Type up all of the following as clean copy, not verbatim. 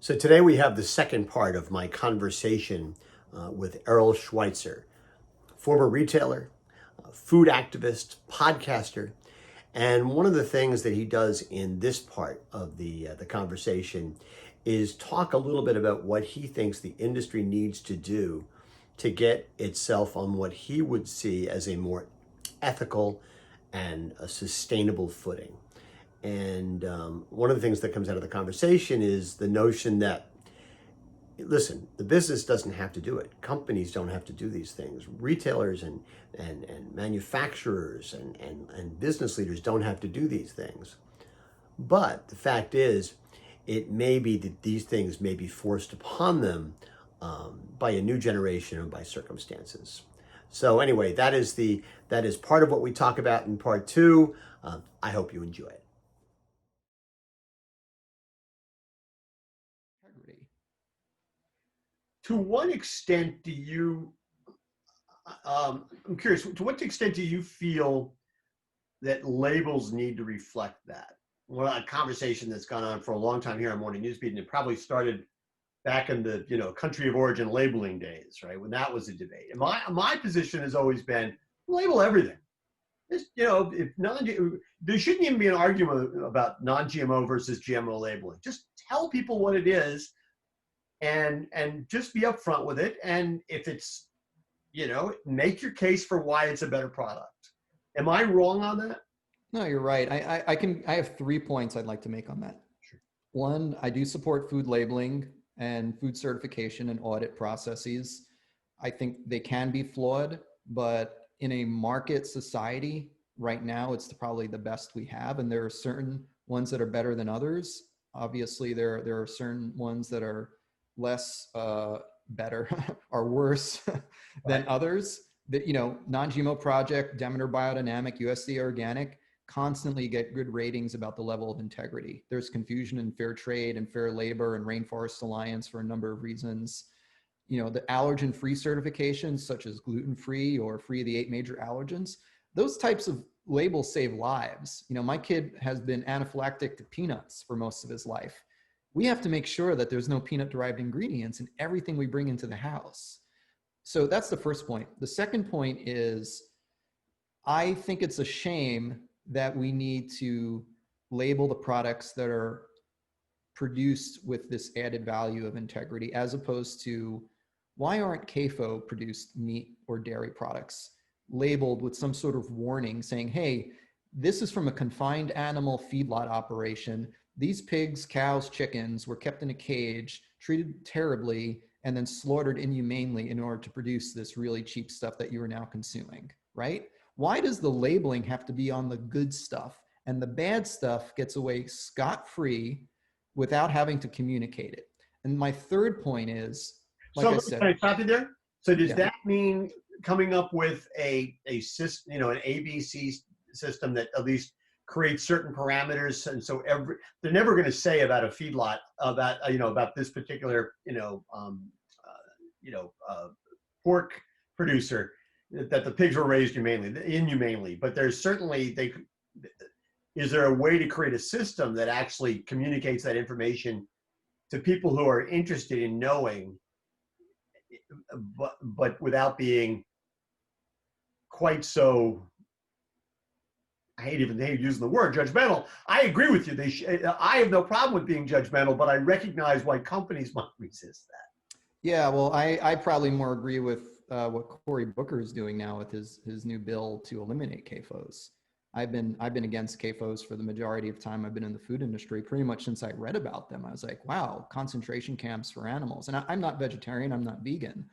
So today we have the second part of my conversation with Errol Schweizer, former retailer, food activist, podcaster. And one of the things that he does in this part of the conversation is talk a little bit about what he thinks the industry needs to do to get itself on what he would see as a more ethical and a sustainable footing. And one of the things that comes out of the conversation is the notion that, listen, the business doesn't have to do it. Companies don't have to do these things. Retailers and manufacturers and business leaders don't have to do these things. But the fact is, it may be that these things may be forced upon them by a new generation or by circumstances. So anyway, that is part of what we talk about in part two. I hope you enjoy it. Integrity. To what extent do you, I'm curious, to what extent do you feel that labels need to reflect that? Well, a conversation that's gone on for a long time here on Morning Newsbeat, and it probably started back in the country of origin labeling days, right? When that was a debate. And my position has always been label everything. Just, if there shouldn't even be an argument about non-GMO versus GMO labeling. Just tell people what it is and just be upfront with it. And if it's, make your case for why it's a better product. Am I wrong on that? No, you're right. I have 3 points I'd like to make on that. Sure. One, I do support food labeling and food certification and audit processes. I think they can be flawed, but in a market society right now, it's probably the best we have. And there are certain ones that are better than others. Obviously, there are certain ones that are less better or worse than others. That, Non-GMO Project, Demeter Biodynamic, USDA Organic constantly get good ratings about the level of integrity. There's confusion in fair trade and fair labor and Rainforest Alliance for a number of reasons. The allergen-free certifications, such as gluten-free or free of the 8 major allergens, those types of labels save lives. My kid has been anaphylactic to peanuts for most of his life. We have to make sure that there's no peanut-derived ingredients in everything we bring into the house. So that's the first point. The second point is, I think it's a shame that we need to label the products that are produced with this added value of integrity, as opposed to, why aren't CAFO produced meat or dairy products labeled with some sort of warning saying, hey, this is from a confined animal feedlot operation. These pigs, cows, chickens were kept in a cage, treated terribly, and then slaughtered inhumanely in order to produce this really cheap stuff that you are now consuming, right? Why does the labeling have to be on the good stuff and the bad stuff gets away scot-free without having to communicate it? And my third point is, like I said, can I stop you there? So does yeah. that mean coming up with a system, an ABC system that at least creates certain parameters, and so they're never going to say about a feedlot about this particular pork producer that the pigs were raised inhumanely, but there's certainly is there a way to create a system that actually communicates that information to people who are interested in knowing, but without being quite so, I hate using the word judgmental. I agree with you. I have no problem with being judgmental, but I recognize why companies might resist that. Yeah, well, I probably more agree with what Cory Booker is doing now with his new bill to eliminate CAFOs. I've been against CAFOs for the majority of time I've been in the food industry, pretty much since I read about them. I was like, wow, concentration camps for animals. And I'm not vegetarian, I'm not vegan.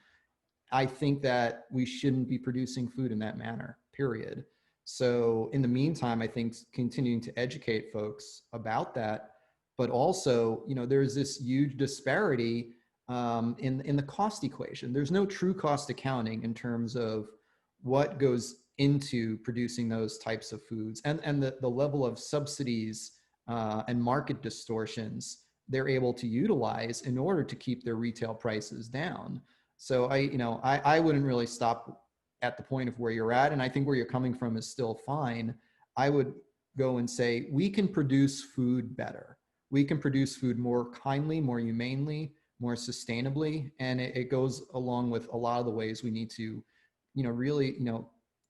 I think that we shouldn't be producing food in that manner, period. So in the meantime, I think continuing to educate folks about that, but also, there's this huge disparity in the cost equation. There's no true cost accounting in terms of what goes into producing those types of foods and the level of subsidies and market distortions they're able to utilize in order to keep their retail prices down. So I wouldn't really stop at the point of where you're at. And I think where you're coming from is still fine. I would go and say, we can produce food better. we can produce food more kindly, more humanely, more sustainably. And it goes along with a lot of the ways we need to, really,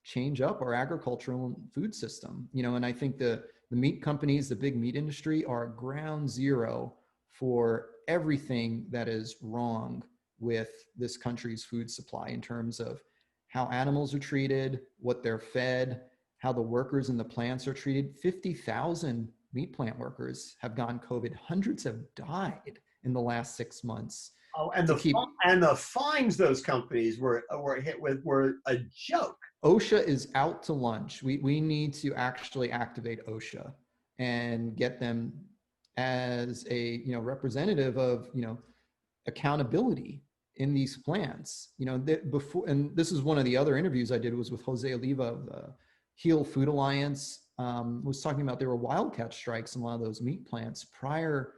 change up our agricultural and food system, and I think the meat companies, the big meat industry are ground zero for everything that is wrong with this country's food supply in terms of how animals are treated, what they're fed, how the workers in the plants are treated. 50,000 meat plant workers have gotten COVID. Hundreds have died in the last 6 months. Oh, and To keep the fines those companies were hit with were a joke. OSHA is out to lunch. We need to actually activate OSHA and get them as a representative of accountability in these plants. Before, and this is one of the other interviews I did was with Jose Oliva of the Heal Food Alliance. Was talking about there were wildcat strikes in a lot of those meat plants prior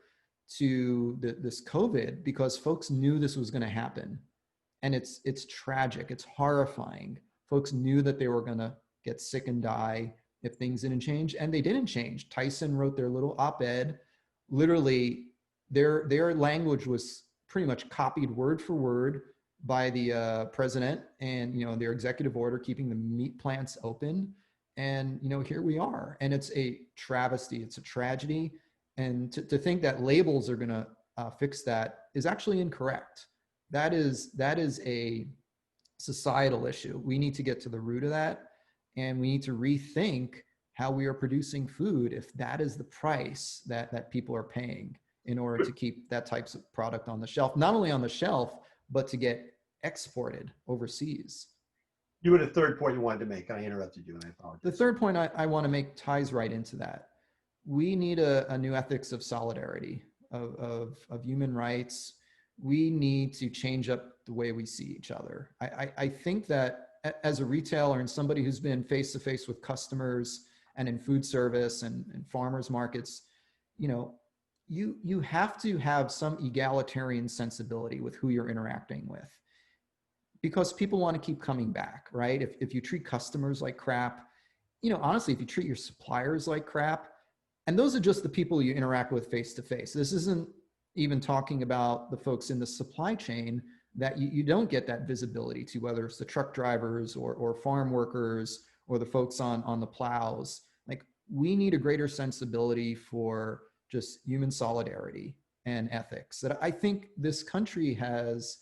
to this COVID because folks knew this was going to happen, and it's tragic. It's horrifying. Folks knew that they were going to get sick and die if things didn't change, and they didn't change. Tyson wrote their little op-ed. Literally, their language was pretty much copied word for word by the president, and their executive order keeping the meat plants open. And here we are, and it's a travesty. It's a tragedy, and to think that labels are going to fix that is actually incorrect. That is a societal issue. We need to get to the root of that, and we need to rethink how we are producing food if that is the price that people are paying in order to keep that types of product on the shelf, not only on the shelf, but to get exported overseas. You had a third point you wanted to make. I interrupted you, and I apologize. The third point I want to make ties right into that. We need a new ethics of solidarity, of human rights. We need to change up the way we see each other. I think that as a retailer and somebody who's been face to face with customers and in food service and farmers markets, you have to have some egalitarian sensibility with who you're interacting with, because people want to keep coming back, right? If you treat customers like crap, honestly, if you treat your suppliers like crap, and those are just the people you interact with face to face. This isn't even talking about the folks in the supply chain that you don't get that visibility to, whether it's the truck drivers or farm workers or the folks on the plows. Like, we need a greater sensibility for just human solidarity and ethics that I think this country has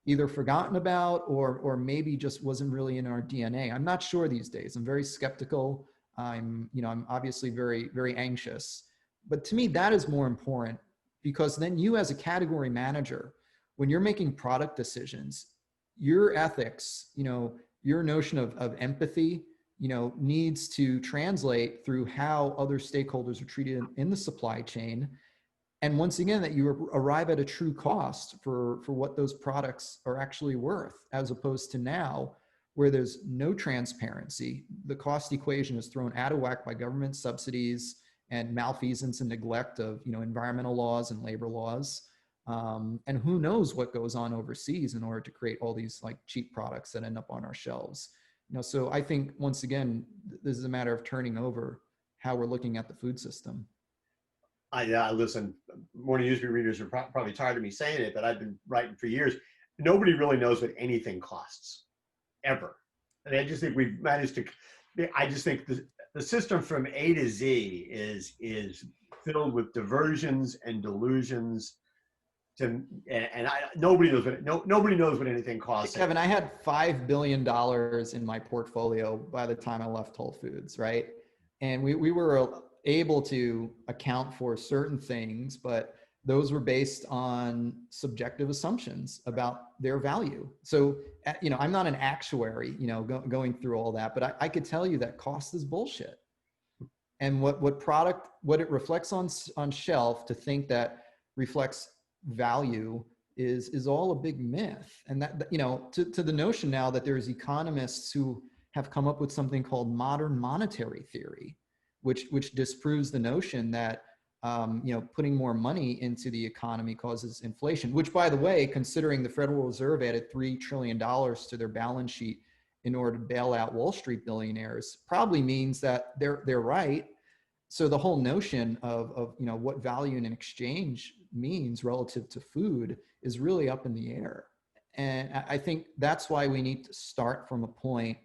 either forgotten about or maybe just wasn't really in our DNA. I'm not sure these days. I'm very skeptical. I'm obviously very, very anxious. But to me, that is more important, because then you as a category manager, when you're making product decisions, your ethics, your notion of empathy, needs to translate through how other stakeholders are treated in the supply chain. And once again, that you arrive at a true cost for what those products are actually worth, as opposed to now where there's no transparency. The cost equation is thrown out of whack by government subsidies and malfeasance and neglect of environmental laws and labor laws. And who knows what goes on overseas in order to create all these like cheap products that end up on our shelves. So I think once again, this is a matter of turning over how we're looking at the food system. I listen, Morning Newsbeat readers are probably tired of me saying it, but I've been writing for years. Nobody really knows what anything costs, ever. And I just think we've managed to, I just think the system from A to Z is filled with diversions and delusions. Nobody knows what anything costs. Kevin, I had $5 billion in my portfolio by the time I left Whole Foods, right? And we were able to account for certain things, but those were based on subjective assumptions about their value. So, I'm not an actuary, going through all that, but I could tell you that cost is bullshit. And what it reflects on shelf to think that reflects value is all a big myth. And that, to the notion now that there's economists who have come up with something called modern monetary theory, which disproves the notion that putting more money into the economy causes inflation, which, by the way, considering the Federal Reserve added $3 trillion to their balance sheet in order to bail out Wall Street billionaires, probably means that they're right. So the whole notion of what value in an exchange means relative to food is really up in the air. And I think that's why we need to start from a point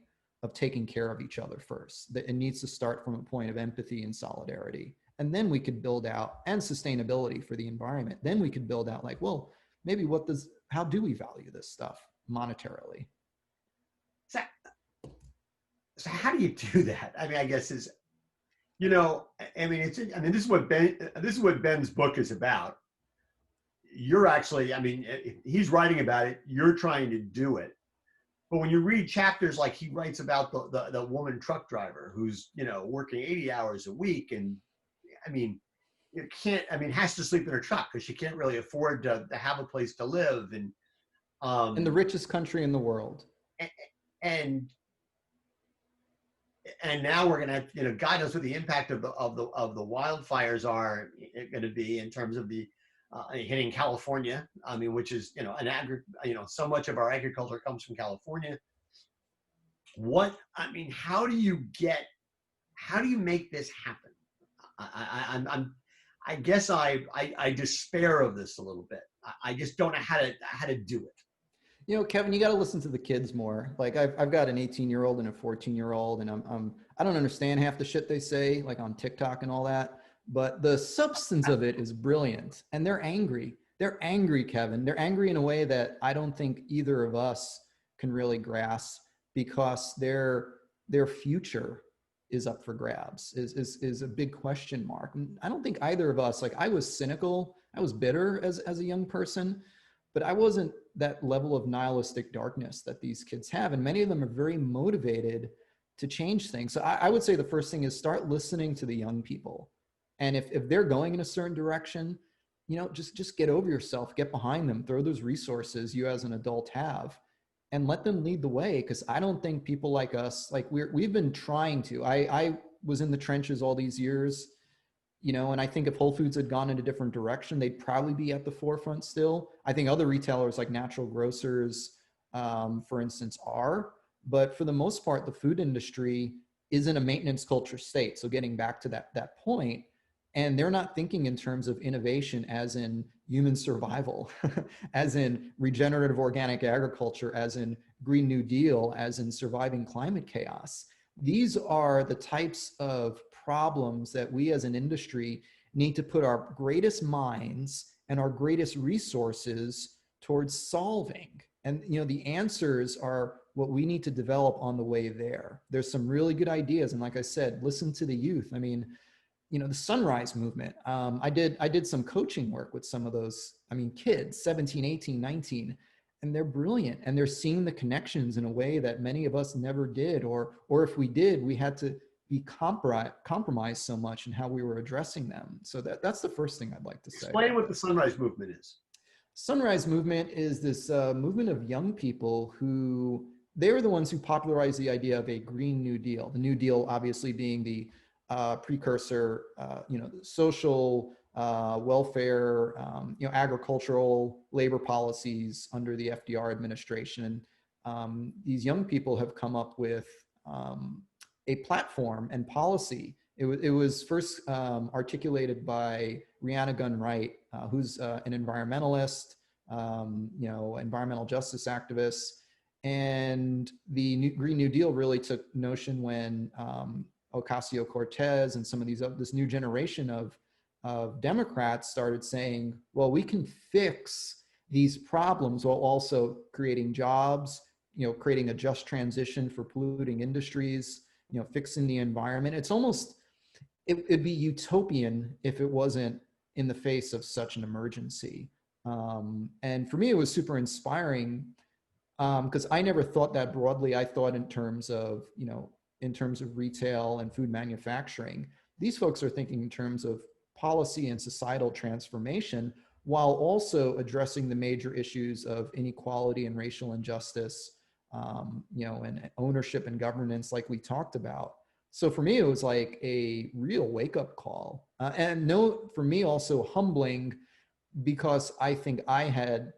of taking care of each other first. That it needs to start from a point of empathy and solidarity. And then we could build out, and sustainability for the environment. Then we could build out like, well, maybe how do we value this stuff monetarily? So, so how do you do that? I mean, I guess is, you know, I mean, this is what Ben's book is about. You're actually, I mean, he's writing about it. You're trying to do it. But when you read chapters like he writes about the woman truck driver who's, you know, working 80 hours a week, and I mean, you can't, I mean, has to sleep in her truck because she can't really afford to have a place to live. And In the um, richest country in the world. and and now we're going to, you know, God knows what the impact of the wildfires are going to be in terms of the hitting California. I mean, which is, you know, so much of our agriculture comes from California. I mean, how do you make this happen? I guess I despair of this a little bit. I just don't know how to do it. You know, Kevin, you got to listen to the kids more. Like I've got an 18-year-old and a 14-year-old, and I don't understand half the shit they say, like on TikTok and all that. But the substance of it is brilliant, and they're angry. They're angry, Kevin. They're angry in a way that I don't think either of us can really grasp, because their future is up for grabs. Is a big question mark. And I don't think either of us. Like I was cynical. I was bitter as a young person. But I wasn't that level of nihilistic darkness that these kids have. And many of them are very motivated to change things. So I would say the first thing is start listening to the young people. And if they're going in a certain direction, you know, just get over yourself, get behind them, throw those resources you as an adult have, and let them lead the way. Because I don't think people like us, like we've been trying to. I was in the trenches all these years, you know, and I think if Whole Foods had gone in a different direction, they'd probably be at the forefront still. I think other retailers like natural grocers, for instance, are. But for the most part, the food industry is in a maintenance culture state. So getting back to that point, and they're not thinking in terms of innovation as in human survival, as in regenerative organic agriculture, as in Green New Deal, as in surviving climate chaos. These are the types of problems that we as an industry need to put our greatest minds and our greatest resources towards solving. And you know, the answers are what we need to develop on the way there. There's some really good ideas, and like I said, listen to the youth. I mean, you know, the sunrise movement. I did some coaching work with some of those, I mean, kids, 17, 18, 19, and they're brilliant, and they're seeing the connections in a way that many of us never did, or if we did, we had to be compromised so much in how we were addressing them. So that's the first thing I'd like to say. Explain what the sunrise movement is. Sunrise movement is this movement of young people who, they're the ones who popularized the idea of a Green New Deal. The New Deal obviously being the precursor, you know, social welfare, you know, agricultural labor policies under the FDR administration. These young people have come up with a platform and policy. It was first articulated by Rihanna Gunn Wright, who's an environmentalist, you know, environmental justice activist. And the Green New Deal really took notion when Ocasio-Cortez and some of this new generation of Democrats started saying, well, we can fix these problems while also creating jobs, you know, creating a just transition for polluting industries, you know, fixing the environment. It's almost, it'd be utopian if it wasn't in the face of such an emergency. And for me, it was super inspiring because I never thought that broadly. I thought in terms of, you know, in terms of retail and food manufacturing. These folks are thinking in terms of policy and societal transformation, while also addressing the major issues of inequality and racial injustice, you know, and ownership and governance, like we talked about. So for me, it was like a real wake-up call, and no, for me also humbling, because I think I had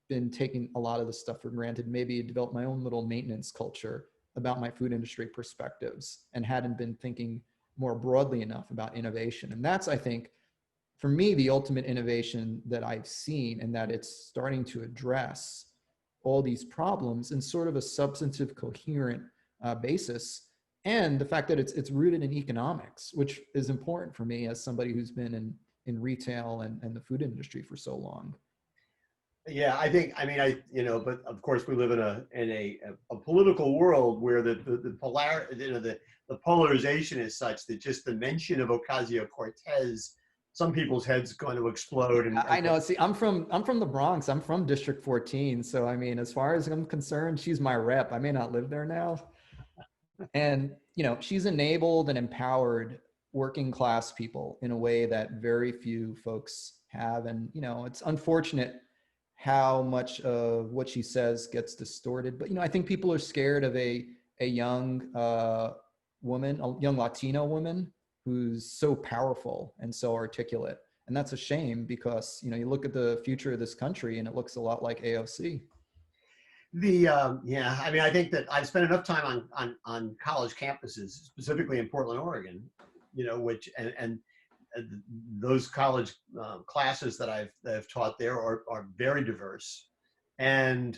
been taking a lot of this stuff for granted, maybe developed my own little maintenance culture about my food industry perspectives, and hadn't been thinking more broadly enough about innovation. And that's, I think, for me, the ultimate innovation that I've seen, and that it's starting to address all these problems in sort of a substantive, coherent basis. And the fact that it's rooted in economics, which is important for me as somebody who's been in retail and the food industry for so long. Yeah, I think, I mean, but of course we live in a political world where the polarization is such that just the mention of Ocasio-Cortez, some people's heads going to explode. I know. See, I'm from the Bronx. I'm from District 14. So I mean, as far as I'm concerned, she's my rep. I may not live there now. And she's enabled and empowered working class people in a way that very few folks have. And it's unfortunate how much of what she says gets distorted. But I think people are scared of a young woman, a young Latino woman who's so powerful and so articulate. And that's a shame because you look at the future of this country and it looks a lot like AOC. Yeah, I mean, I think that I've spent enough time on college campuses, specifically in Portland, Oregon, which and those college classes that I've taught there are very diverse. And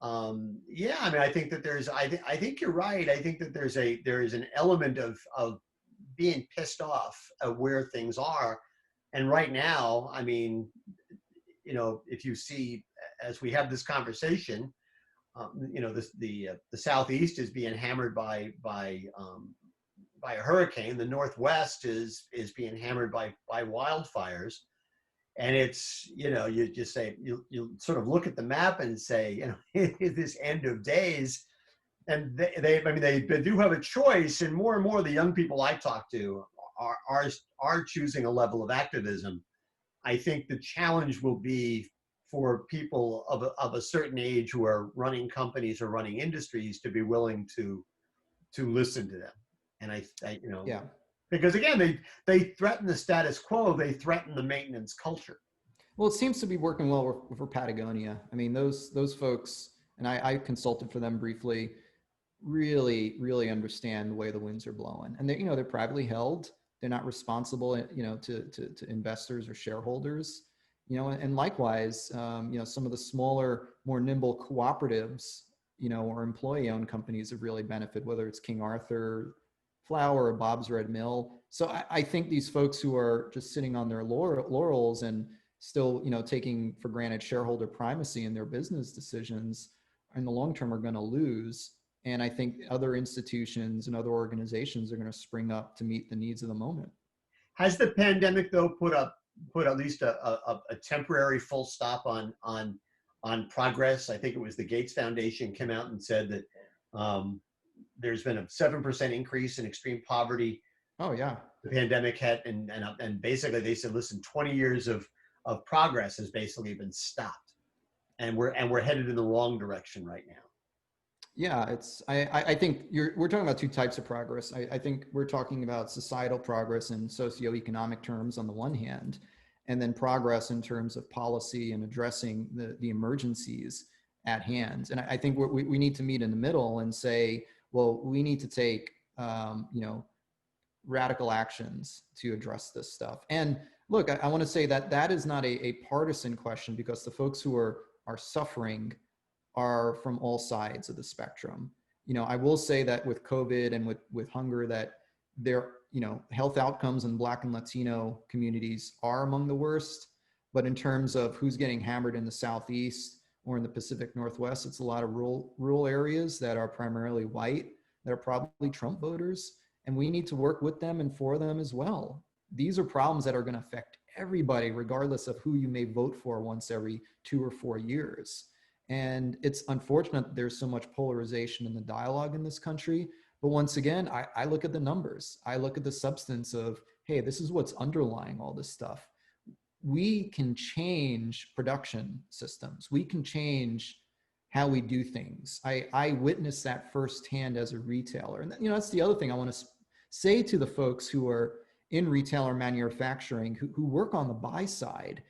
yeah, I mean, I think that I think you're right. I think that there is an element of being pissed off at where things are. And right now, I mean, if you see, as we have this conversation, the Southeast is being hammered by a hurricane. The Northwest is being hammered by wildfires. And it's, you just say, you sort of look at the map and say, this end of days. And they do have a choice. And more the young people I talk to are choosing a level of activism. I think the challenge will be for people of a certain age who are running companies or running industries to be willing to listen to them. And Yeah. because again, they threaten the status quo, they threaten the maintenance culture. Well, it seems to be working well for Patagonia. I mean, those folks, and I consulted for them briefly, really understand the way the winds are blowing. And they're privately held. They're not responsible, to investors or shareholders. And likewise, some of the smaller, more nimble cooperatives, or employee-owned companies have really benefited, whether it's King Arthur Flour or Bob's Red Mill. So I think these folks who are just sitting on their laurels and still, taking for granted shareholder primacy in their business decisions in the long term are going to lose. And I think other institutions and other organizations are going to spring up to meet the needs of the moment. Has the pandemic, though, put at least a temporary full stop on progress? I think it was the Gates Foundation came out and said that there's been a 7% increase in extreme poverty. Oh yeah. The pandemic hit, and basically they said, listen, 20 years of progress has basically been stopped, and we're headed in the wrong direction right now. Yeah, I think we're talking about two types of progress. I think we're talking about societal progress in socioeconomic terms on the one hand, and then progress in terms of policy and addressing the emergencies at hand. And I think we need to meet in the middle and say, well, we need to take radical actions to address this stuff. And look, I want to say that is not a partisan question, because the folks who are suffering are from all sides of the spectrum. I will say that with COVID and with hunger, that their health outcomes in Black and Latino communities are among the worst. But in terms of who's getting hammered in the Southeast or in the Pacific Northwest, it's a lot of rural areas that are primarily white, that are probably Trump voters. And we need to work with them and for them as well. These are problems that are going to affect everybody, regardless of who you may vote for once every 2 or 4 years. And it's unfortunate that there's so much polarization in the dialogue in this country. But once again, I look at the numbers. I look at the substance of, hey, this is what's underlying all this stuff. We can change production systems. We can change how we do things. I witnessed that firsthand as a retailer. And that's the other thing I want to say to the folks who are in retail or manufacturing, who work on the buy side.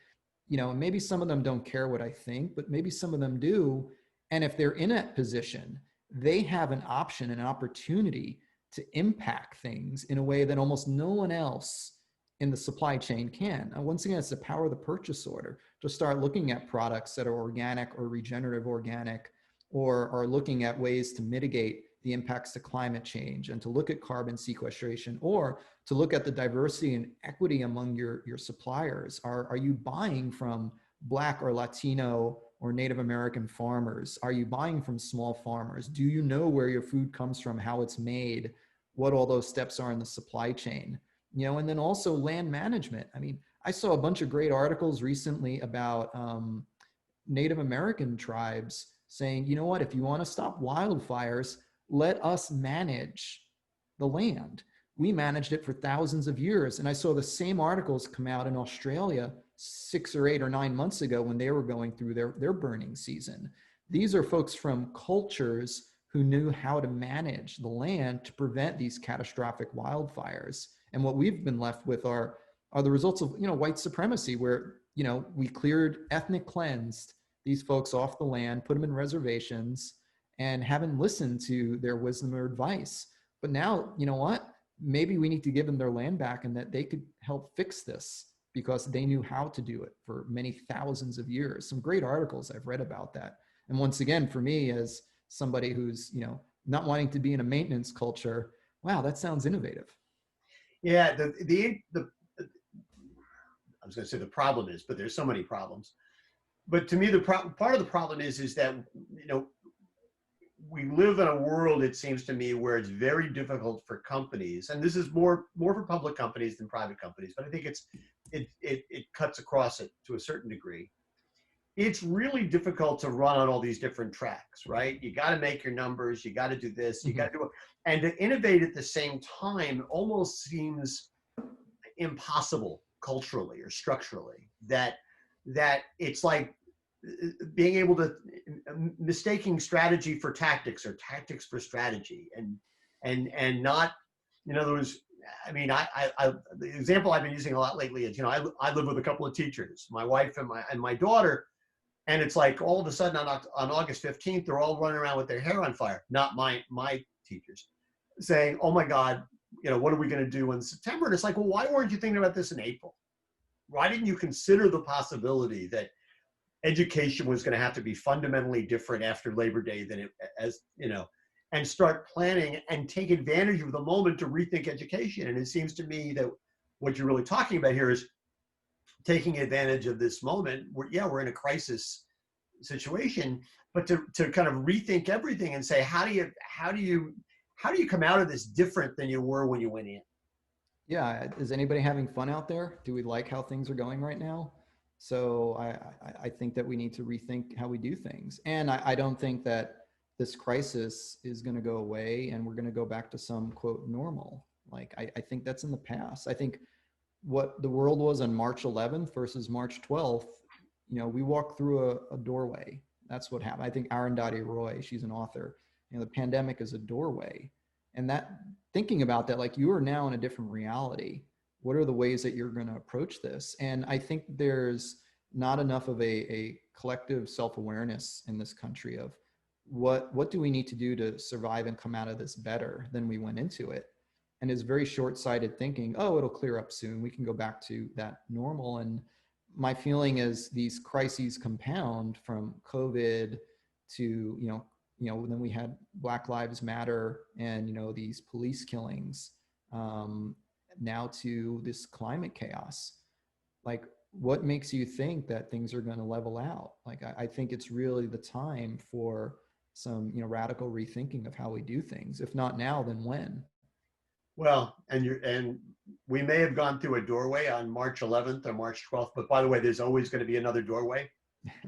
And maybe some of them don't care what I think, but maybe some of them do. And if they're in that position, they have an option, an opportunity to impact things in a way that almost no one else in the supply chain can. And once again, it's the power of the purchase order to start looking at products that are organic or regenerative organic, or are looking at ways to mitigate the impacts to climate change, and to look at carbon sequestration, or to look at the diversity and equity among your suppliers. Are you buying from Black or Latino or Native American farmers? Are you buying from small farmers? Do you know where your food comes from, how it's made, what all those steps are in the supply chain? And then also land management. I mean, I saw a bunch of great articles recently about Native American tribes saying, you know what, if you want to stop wildfires, let us manage the land. We managed it for thousands of years. And I saw the same articles come out in Australia 6 or 8 or 9 months ago when they were going through their burning season. These are folks from cultures who knew how to manage the land to prevent these catastrophic wildfires. And what we've been left with are the results of, white supremacy, where, we ethnic cleansed these folks off the land, put them in reservations, and haven't listened to their wisdom or advice. But now, you know what? Maybe we need to give them their land back, and that they could help fix this because they knew how to do it for many thousands of years. Some great articles I've read about that. And once again, for me, as somebody who's, not wanting to be in a maintenance culture, wow, that sounds innovative. Yeah, I was going to say the problem is, but there's so many problems. But to me, part of the problem is that, we live in a world, it seems to me, where it's very difficult for companies, and this is more for public companies than private companies, but I think it cuts across it to a certain degree. It's really difficult to run on all these different tracks, right? You got to make your numbers, you got to do this, you got to do it, and to innovate at the same time almost seems impossible culturally or structurally. That it's like being able to mistaking strategy for tactics or tactics for strategy, and not, there was, I mean, the example I've been using a lot lately is, I live with a couple of teachers, my wife and my daughter, and it's like all of a sudden on August 15th, they're all running around with their hair on fire. Not my teachers, saying, oh my God, what are we going to do in September? And it's like, well, why weren't you thinking about this in April? Why didn't you consider the possibility that education was going to have to be fundamentally different after Labor Day than and start planning and take advantage of the moment to rethink education? And it seems to me that what you're really talking about here is taking advantage of this moment. We're in a crisis situation, but to kind of rethink everything and say, how do you come out of this different than you were when you went in? Yeah. Is anybody having fun out there? Do we like how things are going right now? So I think that we need to rethink how we do things. And I don't think that this crisis is going to go away and we're going to go back to some quote normal. Like, I think that's in the past. I think what the world was on March 11th versus March 12th, we walked through a doorway. That's what happened. I think Arundhati Roy, she's an author, the pandemic is a doorway. And that, thinking about that, like, you are now in a different reality. What are the ways that you're going to approach this? And I think there's not enough of a collective self-awareness in this country of what do we need to do to survive and come out of this better than we went into it. And it's very short-sighted thinking, oh, it'll clear up soon, we can go back to that normal. And my feeling is these crises compound, from COVID to, then we had Black Lives Matter and, these police killings, now to this climate chaos. Like, what makes you think that things are going to level out? Like, I think it's really the time for some, radical rethinking of how we do things. If not now, then when? Well, and we may have gone through a doorway on March 11th or March 12th, but by the way, there's always going to be another doorway.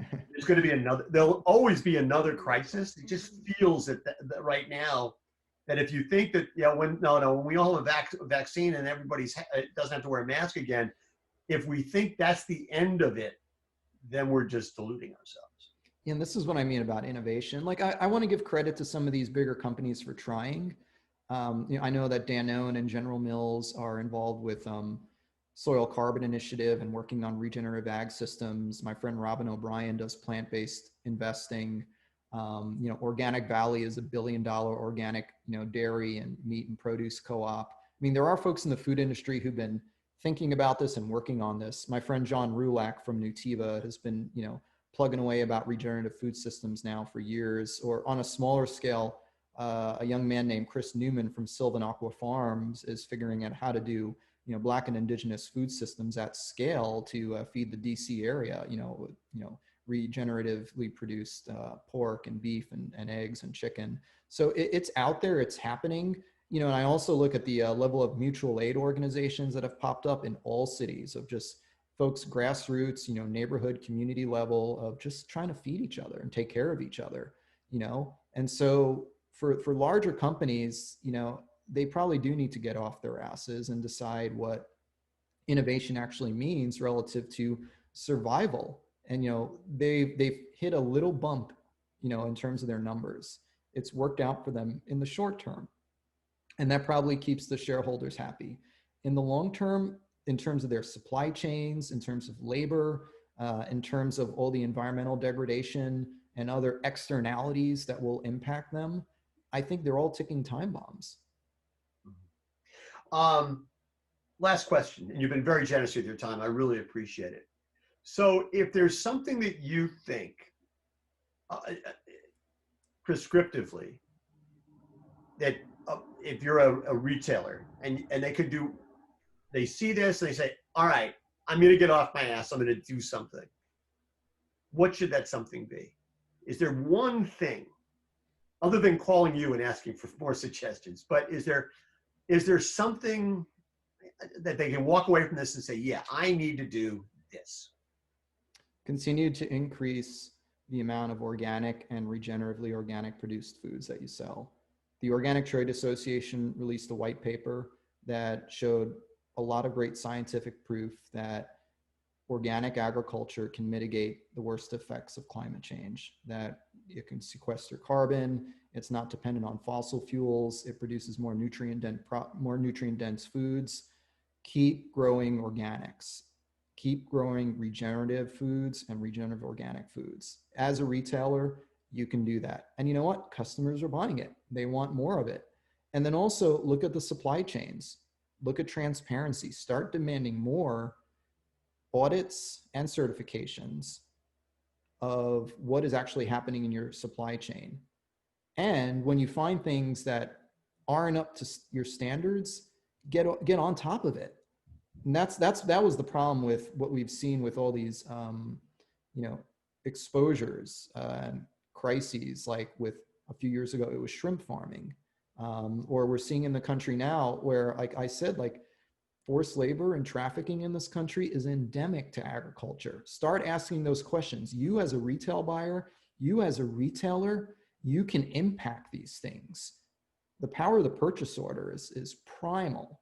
There's going to be there'll always be another crisis. It just feels that right now, that if you think that, when we all have a vaccine and everybody's doesn't have to wear a mask again, if we think that's the end of it, then we're just deluding ourselves. And this is what I mean about innovation. Like, I want to give credit to some of these bigger companies for trying. I know that Danone and General Mills are involved with Soil Carbon Initiative and working on regenerative ag systems. My friend Robin O'Brien does plant-based investing. Organic Valley is $1 billion organic, dairy and meat and produce co-op. I mean, there are folks in the food industry who've been thinking about this and working on this. My friend John Rulak from Nutiva has been, plugging away about regenerative food systems now for years. Or on a smaller scale, a young man named Chris Newman from Sylvan Aqua Farms is figuring out how to do, Black and indigenous food systems at scale to feed the DC area, regeneratively produced pork and beef and eggs and chicken. So it's out there, it's happening. And I also look at the level of mutual aid organizations that have popped up in all cities of just folks, grassroots, neighborhood, community level of just trying to feed each other and take care of each other, And so for larger companies, they probably do need to get off their asses and decide what innovation actually means relative to survival. And, they've hit a little bump, in terms of their numbers. It's worked out for them in the short term. And that probably keeps the shareholders happy. In the long term, in terms of their supply chains, in terms of labor, in terms of all the environmental degradation and other externalities that will impact them, I think they're all ticking time bombs. Last question, and you've been very generous with your time. I really appreciate it. So if there's something that you think prescriptively that if you're a retailer and they see this and they say, all right, I'm going to get off my ass. I'm going to do something. What should that something be? Is there one thing other than calling you and asking for more suggestions, but is there something that they can walk away from this and say, yeah, I need to do this? Continue to increase the amount of organic and regeneratively organic produced foods that you sell. The Organic Trade Association released a white paper that showed a lot of great scientific proof that organic agriculture can mitigate the worst effects of climate change, that it can sequester carbon, it's not dependent on fossil fuels, it produces more nutrient-dense foods. Keep growing organics. Keep growing regenerative foods and regenerative organic foods. As a retailer, you can do that. And you know what? Customers are buying it. They want more of it. And then also look at the supply chains. Look at transparency. Start demanding more audits and certifications of what is actually happening in your supply chain. And when you find things that aren't up to your standards, get on top of it. And that was the problem with what we've seen with all these, exposures and crises. Like with a few years ago, it was shrimp farming, or we're seeing in the country now where, like I said, like forced labor and trafficking in this country is endemic to agriculture. Start asking those questions. You as a retail buyer, you as a retailer, you can impact these things. The power of the purchase order is primal.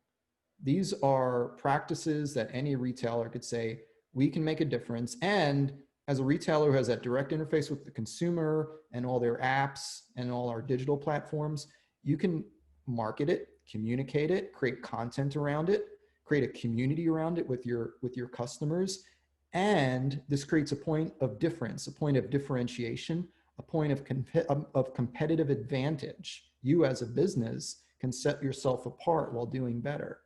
These are practices that any retailer could say, we can make a difference. And as a retailer who has that direct interface with the consumer and all their apps and all our digital platforms, you can market it, communicate it, create content around it, create a community around it with your customers. And this creates a point of difference, a point of differentiation, a point of competitive advantage. You as a business can set yourself apart while doing better.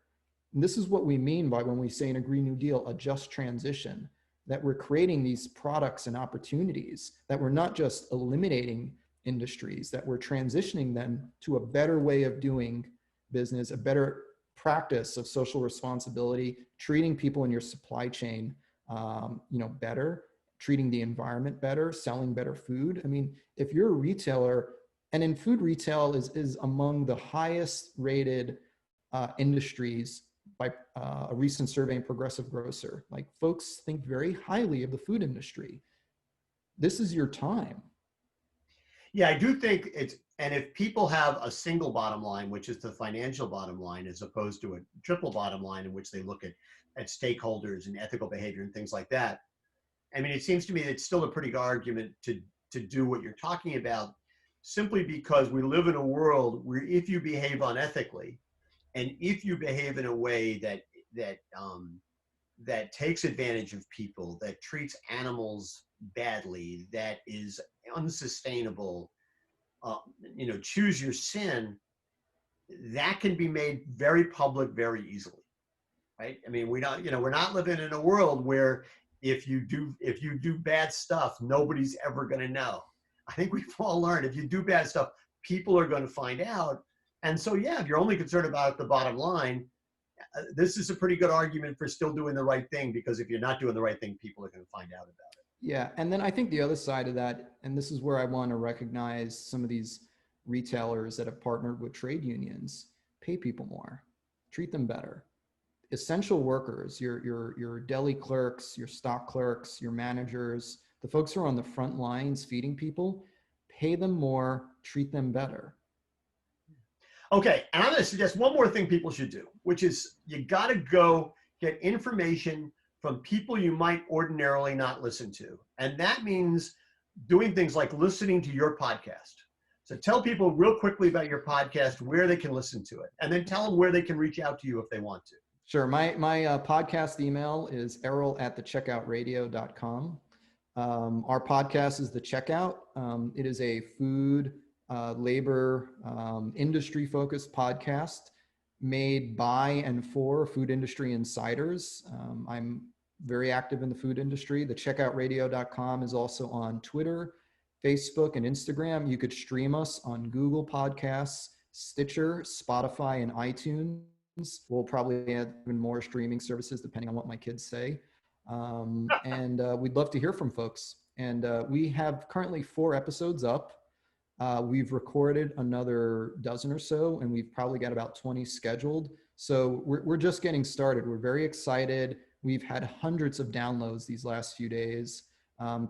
And this is what we mean by when we say in a Green New Deal, a just transition, that we're creating these products and opportunities, that we're not just eliminating industries, that we're transitioning them to a better way of doing business, a better practice of social responsibility, treating people in your supply chain, better, treating the environment better, selling better food. I mean, if you're a retailer, and in food retail is among the highest rated industries by a recent survey in Progressive Grocer. Like, folks think very highly of the food industry. This is your time. Yeah, I do think and if people have a single bottom line, which is the financial bottom line, as opposed to a triple bottom line in which they look at stakeholders and ethical behavior and things like that. I mean, it seems to me it's still a pretty good argument to do what you're talking about, simply because we live in a world where if you behave unethically, and if you behave in a way that takes advantage of people, that treats animals badly, that is unsustainable, choose your sin, that can be made very public very easily, right? I mean, we're not living in a world where if you do bad stuff, nobody's ever going to know. I think we've all learned if you do bad stuff, people are going to find out. And so, yeah, if you're only concerned about the bottom line, this is a pretty good argument for still doing the right thing, because if you're not doing the right thing, people are going to find out about it. Yeah. And then I think the other side of that, and this is where I want to recognize some of these retailers that have partnered with trade unions, pay people more, treat them better. Essential workers, your deli clerks, your stock clerks, your managers, the folks who are on the front lines feeding people, pay them more, treat them better. Okay, and I'm going to suggest one more thing people should do, which is you got to go get information from people you might ordinarily not listen to. And that means doing things like listening to your podcast. So tell people real quickly about your podcast, where they can listen to it, and then tell them where they can reach out to you if they want to. Sure. My podcast email is errol@thecheckout.radio.com. Our podcast is The Checkout. It is a food, labor, industry-focused podcast made by and for food industry insiders. I'm very active in the food industry. Thecheckout.radio.com is also on Twitter, Facebook, and Instagram. You could stream us on Google Podcasts, Stitcher, Spotify, and iTunes. We'll probably add even more streaming services depending on what my kids say. And we'd love to hear from folks. And we have currently 4 episodes up. We've recorded another dozen or so, and we've probably got about 20 scheduled. So we're just getting started. We're very excited. We've had hundreds of downloads these last few days,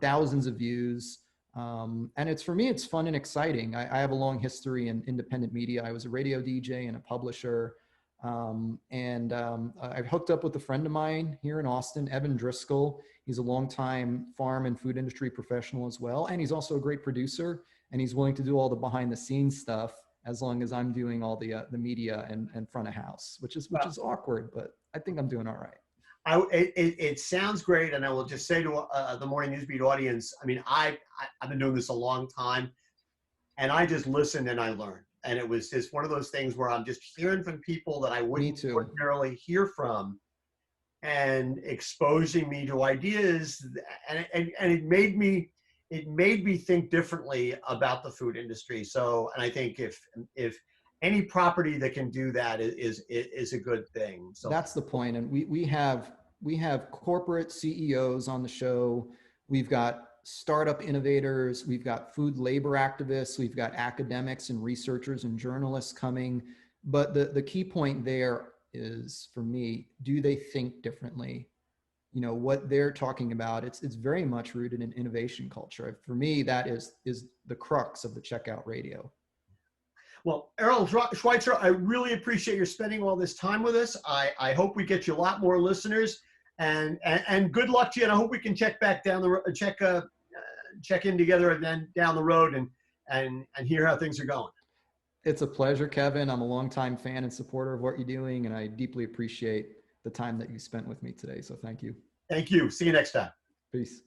thousands of views. And for me, it's fun and exciting. I have a long history in independent media. I was a radio DJ and a publisher. I've hooked up with a friend of mine here in Austin, Evan Driscoll. He's a longtime farm and food industry professional as well. And he's also a great producer, and he's willing to do all the behind the scenes stuff as long as I'm doing all the media and front of house, which is awkward, but I think I'm doing all right. It sounds great. And I will just say to the Morning Newsbeat audience, I mean, I've been doing this a long time, and I just listened and I learned. And it was just one of those things where I'm just hearing from people that I wouldn't ordinarily hear from, and exposing me to ideas. And it made me think differently about the food industry. So, and I think if any property that can do that is a good thing. So that's the point. And we have corporate CEOs on the show. We've got startup innovators. We've got food labor activists. We've got academics and researchers and journalists coming. But the key point there is, for me, do they think differently? You know, what they're talking about, it's very much rooted in innovation culture. For me, that is the crux of the Checkout Radio. Well, Errol Schweizer, I really appreciate your spending all this time with us. I hope we get you a lot more listeners, and good luck to you. And I hope we can check back down the check in together and then down the road and hear how things are going. It's a pleasure, Kevin. I'm a longtime fan and supporter of what you're doing, and I deeply appreciate the time that you spent with me today. So thank you. Thank you. See you next time. Peace.